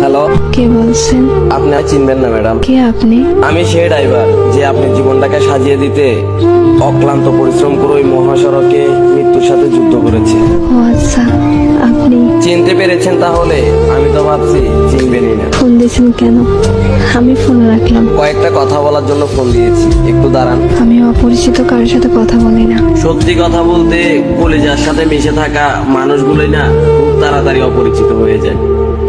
Hello, কে বলছেন? আপনি আর চিনবেন না ম্যাডাম। কে আপনি? আমি সেই ড্রাইভার যে আপনি জীবনটাকে সাজিয়ে দিতে অক্লান্ত পরিশ্রম করে ওই মহাসড়কে মৃত্যুর সাথে যুদ্ধ করেছে। ও আচ্ছা, আপনি চিনতে পেরেছেন তাহলে? আমি তো ভাবছি চিনবেনই না। ফোন দিয়েছেন কেন? আমি ফোন রাখলাম। কয়েকটা কথা বলার জন্য ফোন দিয়েছি, একটু দাঁড়ান। আমি অপরিচিত কারোর সাথে কথা বলি না। সত্যি কথা বলতে কলেজার সাথে মিশে থাকা মানুষগুলোই না খুব তাড়াতাড়ি অপরিচিত হয়ে যায়।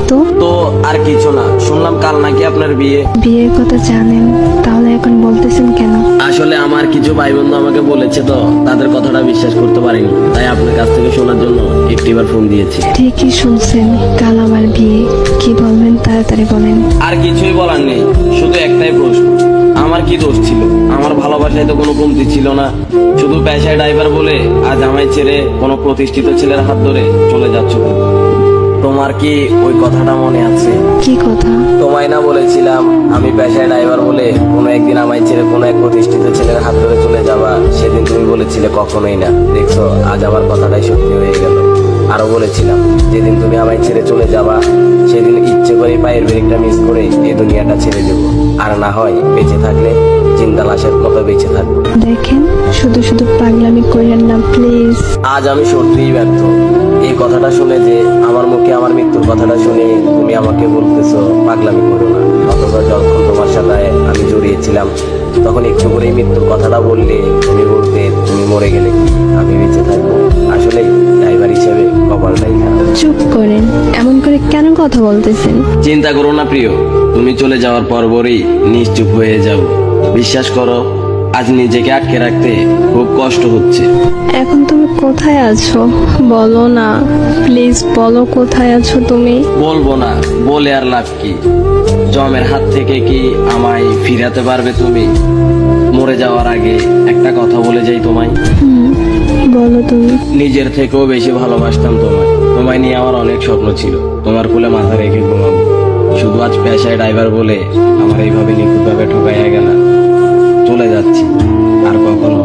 তো তো আর কিছু না, শুনলাম কাল নাকি আপনার বিয়ে। বিয়ের কথা জানেন, তাহলে এখন বলতেছেন কেন? আসলে আমার কিছু ভাই বন্ধু আমাকে বলেছে তো, তাদের কথাটা বিশ্বাস করতে পারিনি, তাই আপনার কাছ থেকে শোনার জন্য একটিবার ফোন দিয়েছি। ঠিকই শুনছেন, কাল আমার বিয়ে। কি বলবেন তাড়াতাড়ি বলেন। আর কিছুই বলার নেই, শুধু একটাই প্রশ্ন, আমার কি দোষ ছিল? আমার ভালোবাসায় তো কোনো কমতি ছিল না। শুধু পেশায় ড্রাইভার বলে আজ আমায় ছেড়ে কোনো প্রতিষ্ঠিত ছেলের হাত ধরে চলে যাচ্ছ। তোমার কি ওই কথাটা মনে আছে? কি কথা? তোমায় না বলেছিলাম আমি পেশায় ড্রাইভার বলে কোনো একদিন আমায় ছেড়ে কোনো এক প্রতিষ্ঠিত ছেলের হাত ধরে চলে যাবা? সেদিন তুমি বলেছিলে কখনোই না। দেখছো, আজ আমার কথাটাই সত্যি হয়ে গেল। আরো বলেছিলাম যেদিন তুমি আমায় ছেড়ে চলে যাবা সেদিন ইচ্ছে করে পায়ের ব্রেকটা মিস করে এই দুনিয়াটা ছেড়ে দেবো। আর না হয় বেঁচে থাকলে জিন্দা লাশের মতো বেঁচে থাকবো। দেখেন, শুধু শুধু পাগলামি করেন না প্লিজ। আজ আমি সত্যিই ব্যর্থ। এই কথাটা শুনে যে আমার মুখে আমার মৃত্যুর কথাটা শুনে তুমি আমাকে বলতেছো পাগলামি করো না, অথচ যখন তোমার সাথে আমি জড়িয়েছিলাম তখন একটু করে মৃত্যুর কথাটা বললে তুমি বলতে তুমি মরে গেলে কি আমি বেঁচে থাকবো? আসলে ড্রাইভার হিসেবে কপালটাই খারাপ। চুপ করেন, এমন করে কেন কথা বলতেছেন? চিন্তা করো না প্রিয়, তুমি চলে যাওয়ার পরপরই নিশ্চুপ হয়ে যাও। বিশ্বাস করো, আজ নিজেকে আটকে রাখতে খুব কষ্ট হচ্ছে। এখন তুমি কোথায় আছো বলো না, প্লিজ বলো কোথায় আছো তুমি। বলবো না, বলে আর লাভ কি? জমের হাত থেকে কি আমায় ফিরাতে পারবে তুমি? মরে যাওয়ার আগে একটা কথা বলে যাই তোমায়, বলো তুমি। নিজের থেকেও বেশি ভালোবাসতাম তোমায়। তোমায় নিয়ে আমার অনেক স্বপ্ন ছিল, তোমার কোলে মাথা রেখে ঘুমাবো। শুধু আজ পেশায় ড্রাইভার বলে আমার এইভাবে নিখুঁতভাবে ঠকাইয়া গেল। চলে যাচ্ছি, আর কখনো